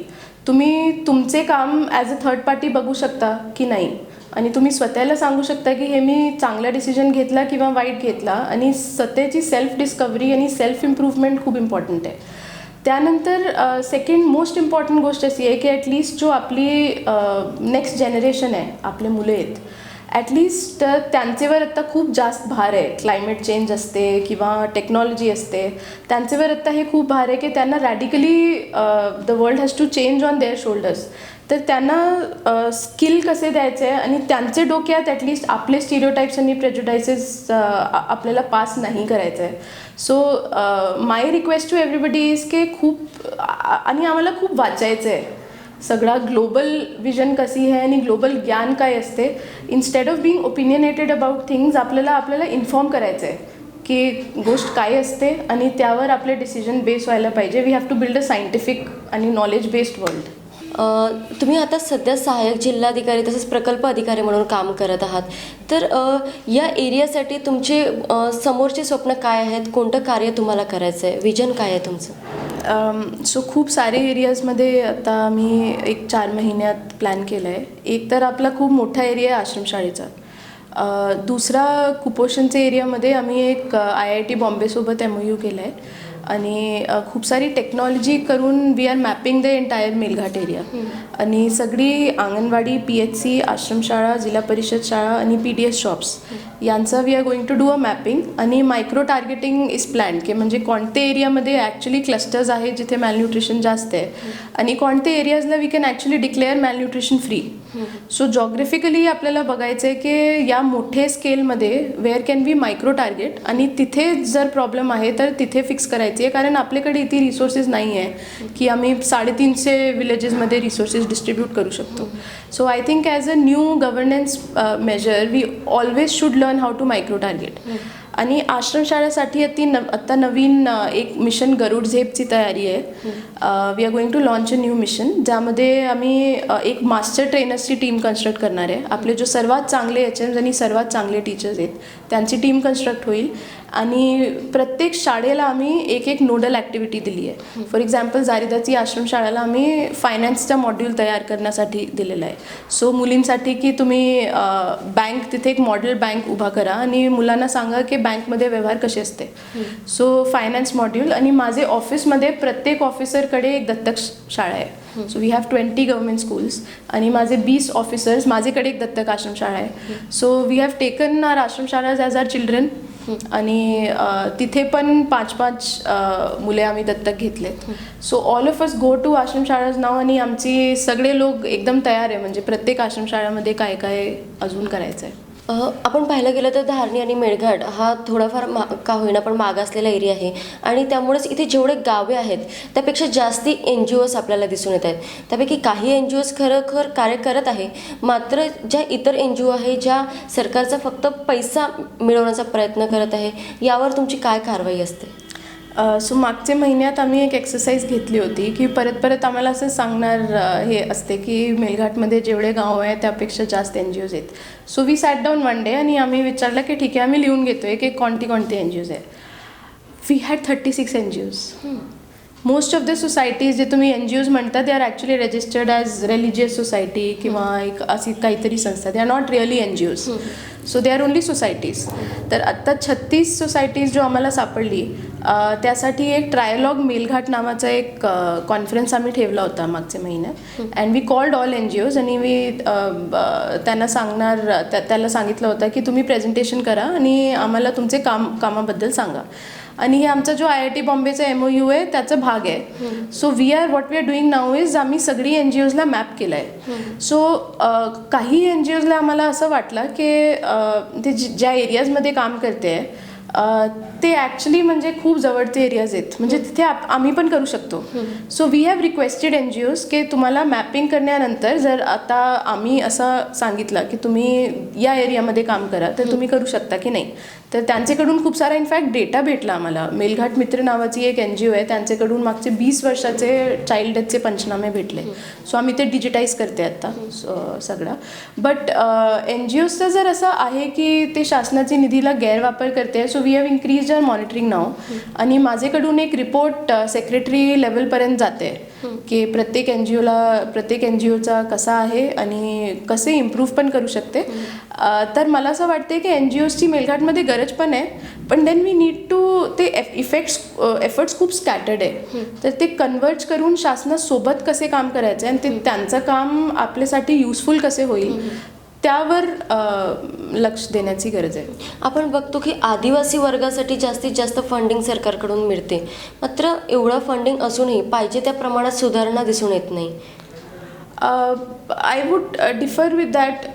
तुम्ही तुमचे काम ॲज अ थर्ड पार्टी बघू शकता की नाही, आणि तुम्ही स्वतःला सांगू शकता की हे मी चांगला डिसिजन घेतला किंवा वाईट घेतला. आणि स्वतःची सेल्फ डिस्कवरी आणि सेल्फ इम्प्रूव्हमेंट खूप इम्पॉर्टंट आहे. त्यानंतर सेकंड मोस्ट इम्पॉर्टंट गोष्ट अशी आहे की ॲटलिस्ट जो आपली नेक्स्ट जनरेशन आहे, आपले मुलं आहेत, ॲटलिस्ट त्यांच्यावर आत्ता खूप जास्त भार आहे. क्लायमेट चेंज असते किंवा टेक्नॉलॉजी असते, त्यांच्यावर आत्ता हे खूप भार आहे की त्यांना radically the world has to change on their shoulders. तर त्यांना स्किल कसे द्यायचे आणि त्यांचे डोक्यात ॲटलिस्ट आपले स्टिरियोटाईप्स आणि प्रेजुडायसेस आपल्याला पास नाही करायचं आहे. So my request to everybody is की आणि आम्हाला खूप वाचायचं आहे. सगळा ग्लोबल विजन कशी आहे आणि ग्लोबल ज्ञान काय असते. Instead of being opinionated about things आपल्याला इन्फॉर्म करायचं आहे की गोष्ट काय असते आणि त्यावर आपले डिसिजन बेस व्हायला पाहिजे. We have to build a scientific आणि नॉलेज बेस्ड वर्ल्ड. तुम्ही आता सध्या सहाय्यक जिल्हाधिकारी तसेच प्रकल्प अधिकारी म्हणून काम करत आहात. तर या एरियासाठी तुमचे समोरचे स्वप्न काय आहेत? कोणतं कार्य तुम्हाला करायचं आहे? विजन काय आहे तुमचं? सो खूप सारे एरियाजमध्ये आता आम्ही एक 4 महिन्यात प्लॅन केलं आहे. एक तर आपला खूप मोठा एरिया आहे आश्रमशाळेचा. दुसरा कुपोषणच्या एरियामध्ये आम्ही एक IIT बॉम्बेसोबत MOU केलं आहे आणि खूप सारी टेक्नॉलॉजी करून we are mapping the entire Melghat area. आणि सगळी अंगणवाडी, PHC, आश्रमशाळा, जिल्हा परिषद शाळा आणि PDS शॉप्स यांचा we are going to do a mapping. आणि मायक्रो टार्गेटिंग इज प्लॅन्ड की म्हणजे कोणत्या एरियामध्ये ॲक्च्युली क्लस्टर्स आहे जिथे मॅलन्यूट्रिशन जास्त आहे आणि कोणत्या एरियाजला we can actually declare malnutrition free. So geographically आपल्याला बघायचं आहे की या मोठे स्केलमध्ये where can be micro target आणि तिथे जर प्रॉब्लेम आहे तर तिथे फिक्स करायची आहे. कारण आपल्याकडे इथे रिसोर्सेस नाही आहे की आम्ही 350 विलेजेसमध्ये रिसोर्सेस डिस्ट्रीब्यूट करू शकतो. So I think as a new governance measure we always should learn how to micro target. आणि आश्रमशाळेसाठी आत्ता नवीन एक मिशन गरुड झेपची तयारी आहे. We are going to launch a new mission ज्यामध्ये आम्ही एक मास्टर ट्रेनर्सची टीम कन्स्ट्रक्ट करणार आहे. आपले जो सर्वात चांगले HMs आणि सर्वात चांगले टीचर्स आहेत त्यांची टीम कन्स्ट्रक्ट होईल. आणि प्रत्येक शाळेला आम्ही एक नोडल ॲक्टिव्हिटी दिली आहे. फॉर एक्झाम्पल जारिदाची आश्रमशाळेला आम्ही फायनान्सचा मॉड्यूल तयार करण्यासाठी दिलेला आहे. सो मुलींसाठी की तुम्ही बँक तिथे एक मॉडेल बँक उभा करा आणि मुलांना सांगा की बँकमध्ये व्यवहार कसे असते. So finance module. आणि माझे ऑफिसमध्ये प्रत्येक ऑफिसरकडे एक दत्तक शाळा आहे. So we have 20 government schools आणि माझे 20 ऑफिसर्स माझ्याकडे एक दत्तक आश्रमशाळा आहे. So we have taken our आश्रमशाळाज ॲज आर चिल्ड्रन आणि तिथे पण 5-5 मुले आम्ही दत्तक घेतलेत. So all of us go to आश्रमशाळाज नाव आणि आमची सगळे लोक एकदम तयार आहे म्हणजे प्रत्येक आश्रमशाळेमध्ये काय काय अजून करायचं आहे. आपण पाहायला गेलं तर धारणी आणि मेळघाट हा थोडाफार का होईना पण मागासलेला एरिया आहे आणि त्यामुळेच इथे जेवढे गावे आहेत त्यापेक्षा जास्ती NGOs आपल्याला दिसून येत आहेत. त्यापैकी काही NGOs खरोखर कार्य करत आहे, मात्र ज्या इतर NGO आहे ज्या सरकारचा फक्त पैसा मिळवण्याचा प्रयत्न करत आहे, यावर तुमची काय कारवाई असते? सो मागच्या महिन्यात आम्ही एक एक्सरसाइज घेतली होती की परत आम्हाला असं सांगणार हे असते की मेलघाटमध्ये जेवढे गाव आहे त्यापेक्षा जास्त NGOs आहेत. So we sat down one day आणि आम्ही विचारलं की ठीक आहे आम्ही लिहून घेतो आहे की कोणती NGOs आहे. We had 36 NGOs. Most of the societies जे तुम्ही NGOs म्हणता they are actually registered as religious society किंवा एक अशी काहीतरी संस्था. They are not really NGOs. So they are only societies. तर आत्ता 36 सोसायटीज जो आम्हाला सापडली त्यासाठी एक ट्रायलॉग मेलघाट नावाचा एक कॉन्फरन्स आम्ही ठेवला होता मागच्या महिन्यात. And we called all NGOs आणि त्यांना त्याला सांगितलं होतं की तुम्ही प्रेझेंटेशन करा आणि आम्हाला तुमचे कामाबद्दल सांगा. आणि हे आमचा जो IIT बॉम्बेचा MOU आहे त्याचा भाग आहे. So what we are doing now is आम्ही सगळी NGOsला मॅप केलं आहे. सो काही NGOsला आम्हाला असं वाटलं की ते ज्या एरियाजमध्ये काम करते आहे ते ॲक्च्युली म्हणजे खूप जवळचे एरियाज आहेत म्हणजे तिथे आम्ही पण करू शकतो. So we have requested NGOs की तुम्हाला मॅपिंग करण्यानंतर जर आता आम्ही असं सांगितलं की तुम्ही या एरियामध्ये काम करा तर तुम्ही करू शकता की नाही. तर त्यांच्याकडून खूप सारा इनफॅक्ट डेटा भेटला आम्हाला. मेलघाट मित्र नावाची एक NGO आहे त्यांच्याकडून मागचे 20 वर्षाचे चाइल्ड डेथचे पंचनामे भेटले. सो आम्ही ते डिजिटाईज करते आत्ता सगळं. बट NGOsचं जर असं आहे की ते शासनाची निधीला गैरवापर करते. So we have increase our monitoring now आणि माझ्याकडून एक रिपोर्ट सेक्रेटरी लेवलपर्यंत जाते की प्रत्येक NGOचा कसा आहे आणि कसे इम्प्रूव्ह पण करू शकते. तर मला असं वाटते की NGOsची मेलघाटमध्ये गरज पण आहे पण देन वी नीड टू ते एफर्ट्स खूप स्कॅटर्ड आहे. तर ते कन्वर्ज करून शासनासोबत कसे काम करायचे आणि ते त्यांचं काम आपल्यासाठी युजफुल कसे होईल त्यावर लक्ष देण्याची गरज आहे. आपण बघतो की आदिवासी वर्गासाठी जास्तीत जास्त फंडिंग सरकारकडून मिळते, मात्र एवढं फंडिंग असूनही पाहिजे त्या प्रमाणात सुधारणा दिसून येत नाही. I would differ with that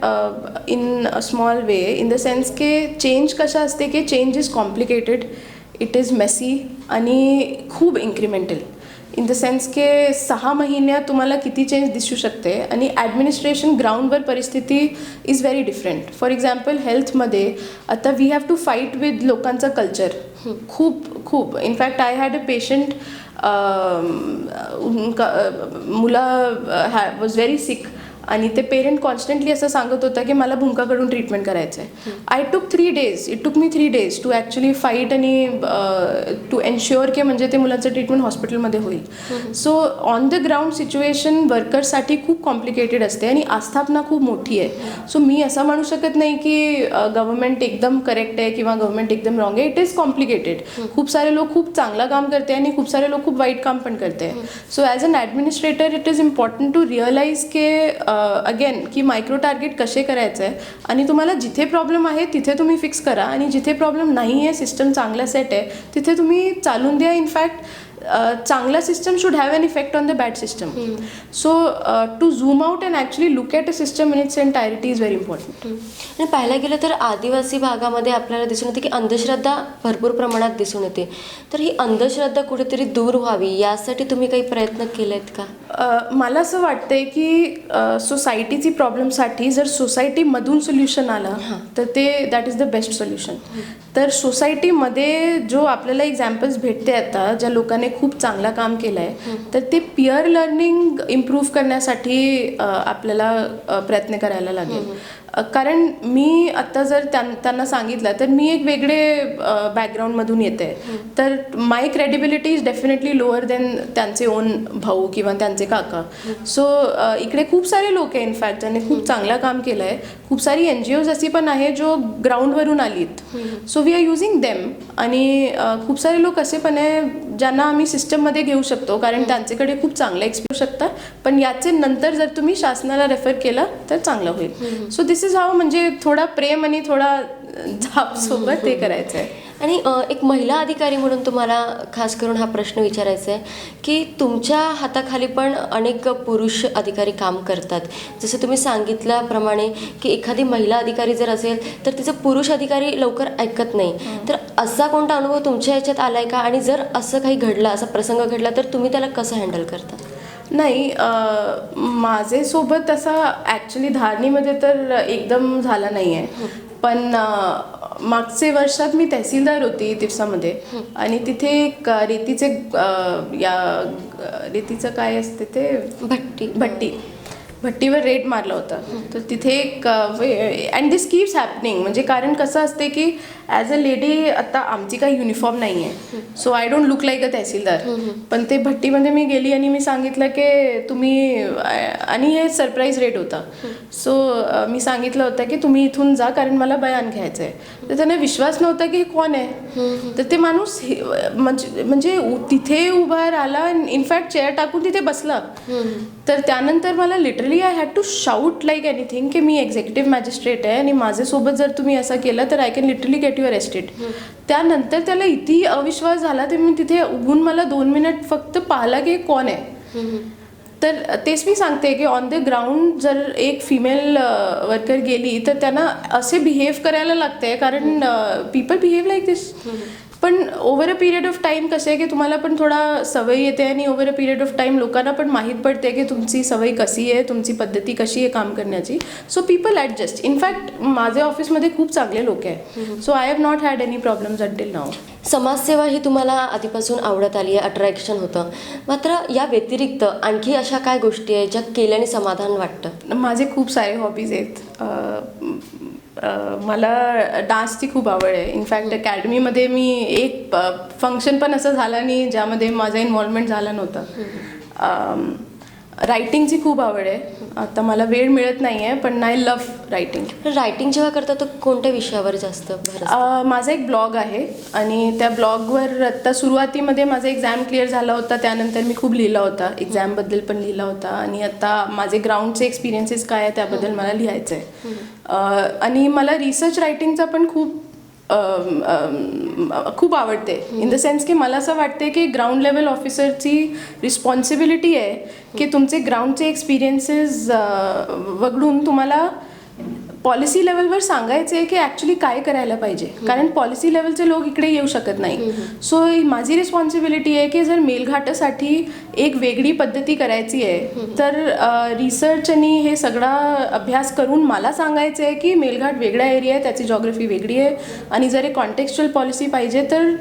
in a small way, in the sense के चेंज कशा असते की change is complicated, it is messy आणि खूप इन्क्रिमेंटल. इन द सेन्स के 6 महिन्यात तुम्हाला किती चेंज दिसू शकते आणि ॲडमिनिस्ट्रेशन ग्राउंडवर परिस्थिती is very different. For example हेल्थमध्ये आता we have to fight with लोकांचं कल्चर खूप. In fact I had a patient, मुला वॉज व्हेरी सिक आणि ते पेरेंट कॉन्स्टंटली असं सांगत होता की मला भुंकाकडून ट्रीटमेंट करायचं आहे. आय टूक 3 days, it took me 3 days to actually fight आणि टू एन्श्युअर की म्हणजे ते मुलांचं ट्रीटमेंट हॉस्पिटलमध्ये होईल. So on the ground situation वर्कर्ससाठी खूप कॉम्प्लिकेटेड असते आणि आस्थापना खूप मोठी आहे. सो मी असं म्हणू शकत नाही की गव्हर्नमेंट एकदम करेक्ट आहे किंवा गव्हर्नमेंट एकदम रॉंग आहे. It is complicated. खूप सारे लोक खूप चांगलं काम करते आणि खूप सारे लोक खूप वाईट काम पण करते. So as an administrator it is important to realize के अगेन की मायक्रो टार्गेट कसे करायचं आहे आणि तुम्हाला जिथे प्रॉब्लेम आहे तिथे तुम्ही फिक्स करा आणि जिथे प्रॉब्लेम नाही आहे, सिस्टम चांगला सेट आहे, तिथे तुम्ही चालून द्या. इनफॅक्ट चांगला system should have an effect on the bad system. So to zoom out and actually look at a system in its entirety is very important. आणि पाहायला गेलं तर आदिवासी भागामध्ये आपल्याला दिसून येते की अंधश्रद्धा भरपूर प्रमाणात दिसून येते. तर ही अंधश्रद्धा कुठेतरी दूर व्हावी यासाठी तुम्ही काही प्रयत्न केले आहेत का? मला असं वाटतंय की सोसायटीची प्रॉब्लेमसाठी जर सोसायटीमधून सोल्युशन आलं तर ते that is the best solution. तर सोसायटीमध्ये जो आपल्याला एक्झाम्पल्स भेटते आता ज्या लोकांनी खूप चांगला काम केलं आहे, तर ते पिअर लर्निंग इम्प्रूव्ह करण्यासाठी आपल्याला प्रयत्न करायला लागेल. कारण मी आत्ता जर त्यांना सांगितलं तर मी एक वेगळे बॅकग्राऊंडमधून येते, तर my credibility is definitely lower than त्यांचे ओन भाऊ किंवा त्यांचे काका. सो इकडे खूप सारे लोक आहे इनफॅक्ट ज्यांनी खूप चांगलं काम केलं आहे. खूप सारी NGOs अशी पण आहे जो ग्राउंडवरून आलीत. So we are using them. आणि खूप सारे लोक असे पण आहे ज्यांना आम्ही सिस्टममध्ये घेऊ शकतो कारण त्यांच्याकडे खूप चांगला एक्सपिरियन्स शकता, पण याचे नंतर जर तुम्ही शासनाला रेफर केलं तर चांगलं होईल. सो दिस इज हाऊ, म्हणजे थोडा प्रेम आणि थोडा झाप सोबत ते करायचं आहे. आणि एक महिला अधिकारी म्हणून तुम्हाला खास करून हा प्रश्न विचारायचा आहे की तुमच्या हाताखाली पण अनेक पुरुष अधिकारी काम करतात. जसं तुम्ही सांगितल्याप्रमाणे की एखादी महिला अधिकारी जर असेल तर तिचं पुरुष अधिकारी लवकर ऐकत नाही. तर असा कोणता अनुभव तुमच्या ह्याच्यात आला आहे का? आणि जर असं काही घडलं, असा प्रसंग घडला तर तुम्ही त्याला कसं हँडल करता? नाही, माझेसोबत असा ॲक्च्युली धारणीमध्ये तर एकदम झाला नाही आहे. पण मागचे वर्षात मी तहसीलदार होती तिवसामध्ये आणि तिथे एक रेतीचं काय असते ते भट्टीवर रेड मारला होता. तर तिथे एक अँड दिस कीप्स हॅपनिंग. म्हणजे कारण कसं असते की ॲज अ लेडी आता आमची काही युनिफॉर्म नाही आहे, so I don't look like a tehsildar. पण ते भट्टीमध्ये मी गेली आणि मी सांगितलं की तुम्ही, आणि हे सरप्राईज रेड होता, सो मी सांगितलं होतं की तुम्ही इथून जा कारण मला बयान घ्यायचं आहे. तर त्यांना विश्वास नव्हता की हे कोण आहे. तर ते माणूस म्हणजे तिथे उभा राहिला, इनफॅक्ट चेअर टाकून तिथे बसला. तर त्यानंतर मला literally I had to shout like anything की मी एक्झिक्युटिव्ह मॅजिस्ट्रेट आहे आणि माझ्यासोबत जर तुम्ही असं केलं तर I can literally get you arrested. त्यानंतर त्याला इतकी अविश्वास झाला तर मी तिथे उभून मला 2 मिनिट फक्त पाहिला की कोण आहे. तर तेच मी सांगते की ऑन द ग्राउंड जर एक फिमेल वर्कर गेली तर त्यांना असे बिहेव करायला लागते कारण पीपल बिहेव लाईक दिस. पण over a period of time कसं आहे की तुम्हाला पण थोडा सवय येते आणि over a period of time लोकांना पण माहीत पडते की तुमची सवय कशी आहे, तुमची पद्धती कशी आहे काम करण्याची. So people adjust. इनफॅक्ट माझ्या ऑफिसमध्ये खूप चांगले लोक आहे. So I have not had any problems until now. समाजसेवा ही तुम्हाला आधीपासून आवडत आली आहे, अट्रॅक्शन होतं. मात्र या व्यतिरिक्त आणखी अशा काय गोष्टी आहेत ज्या केल्याने समाधान वाटतं? माझे खूप सारे हॉबीज आहेत. मला डान्सची खूप आवड आहे. इनफॅक्ट अकॅडमीमध्ये मी एक फंक्शन पण असं झालं नाही ज्यामध्ये माझा इन्व्हॉल्वमेंट झाला नव्हता. रायटिंगची खूप आवड आहे. आता मला वेळ मिळत नाही आहे पण आय लव्ह रायटिंग. रायटिंग जेव्हा करता तर कोणत्या विषयावर जास्त भर? माझा एक ब्लॉग आहे आणि त्या ब्लॉगवर आत्ता सुरुवातीमध्ये माझा एक्झाम क्लिअर झाला होता, त्यानंतर मी खूप लिहिला होता, एक्झामबद्दल पण लिहिला होता आणि आता माझे ग्राउंडचे एक्सपिरियन्सेस काय आहे त्याबद्दल मला लिहायचं आहे. आणि मला रिसर्च रायटिंगचा पण खूप खूप आवडते. इन द सेन्स की मला असं वाटते की ग्राउंड लेवल ऑफिसरची रिस्पॉन्सिबिलिटी आहे की तुमचे ग्राउंडचे एक्सपिरियन्सेस वगळून तुम्हाला पॉलिसी लेवलवर सांगायचं आहे की ॲक्च्युली काय करायला पाहिजे, कारण पॉलिसी लेवलचे लोक इकडे येऊ शकत नाही. सो माझी रिस्पॉन्सिबिलिटी आहे की जर मेलघाटासाठी एक वेगळी पद्धती करायची आहे तर रिसर्च आणि हे सगळा अभ्यास करून मला सांगायचं आहे की मेलघाट वेगळा एरिया आहे, त्याची जॉग्रफी वेगळी आहे, आणि जर एक कॉन्टेक्स्चुअल पॉलिसी पाहिजे तर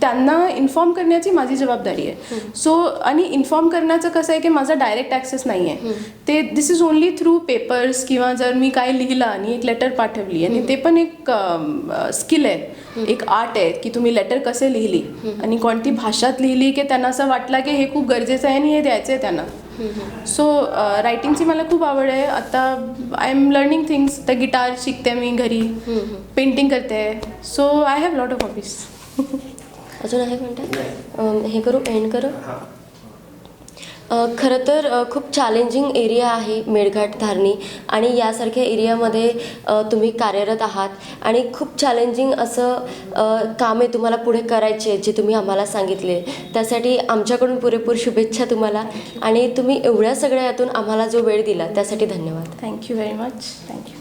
त्यांना इन्फॉर्म करण्याची माझी जबाबदारी आहे. सो आणि इन्फॉर्म करण्याचं कसं आहे की माझा डायरेक्ट ॲक्सेस नाही आहे, ते दिस इज ओनली थ्रू पेपर्स, किंवा जर मी काय लिहिलं आणि एक लेटर पाठवली, आणि ते पण एक स्किल आहे, एक आर्ट आहे की तुम्ही लेटर कसे लिहिली आणि कोणती भाषात लिहिली की त्यांना असं वाटलं की हे खूप गरजेचं आहे आणि हे द्यायचं आहे त्यांना. सो रायटिंगची मला खूप आवड आहे. आता आय एम लर्निंग थिंग्स. तर गिटार शिकते मी घरी, पेंटिंग करते. So I have lot of hobbies. अजून आहे कोणतं? हे करू, एंड करू. खरं तर खूप चॅलेंजिंग एरिया आहे मेळघाट धारणी, आणि यासारख्या एरियामध्ये तुम्ही कार्यरत आहात, आणि खूप चॅलेंजिंग असं काम आहे तुम्हाला पुढे करायचे जे तुम्ही आम्हाला सांगितले. त्यासाठी आमच्याकडून पुरेपूर शुभेच्छा तुम्हाला, आणि तुम्ही एवढ्या सगळ्या यातून आम्हाला जो वेळ दिला त्यासाठी धन्यवाद. Thank you very much. थँक्यू.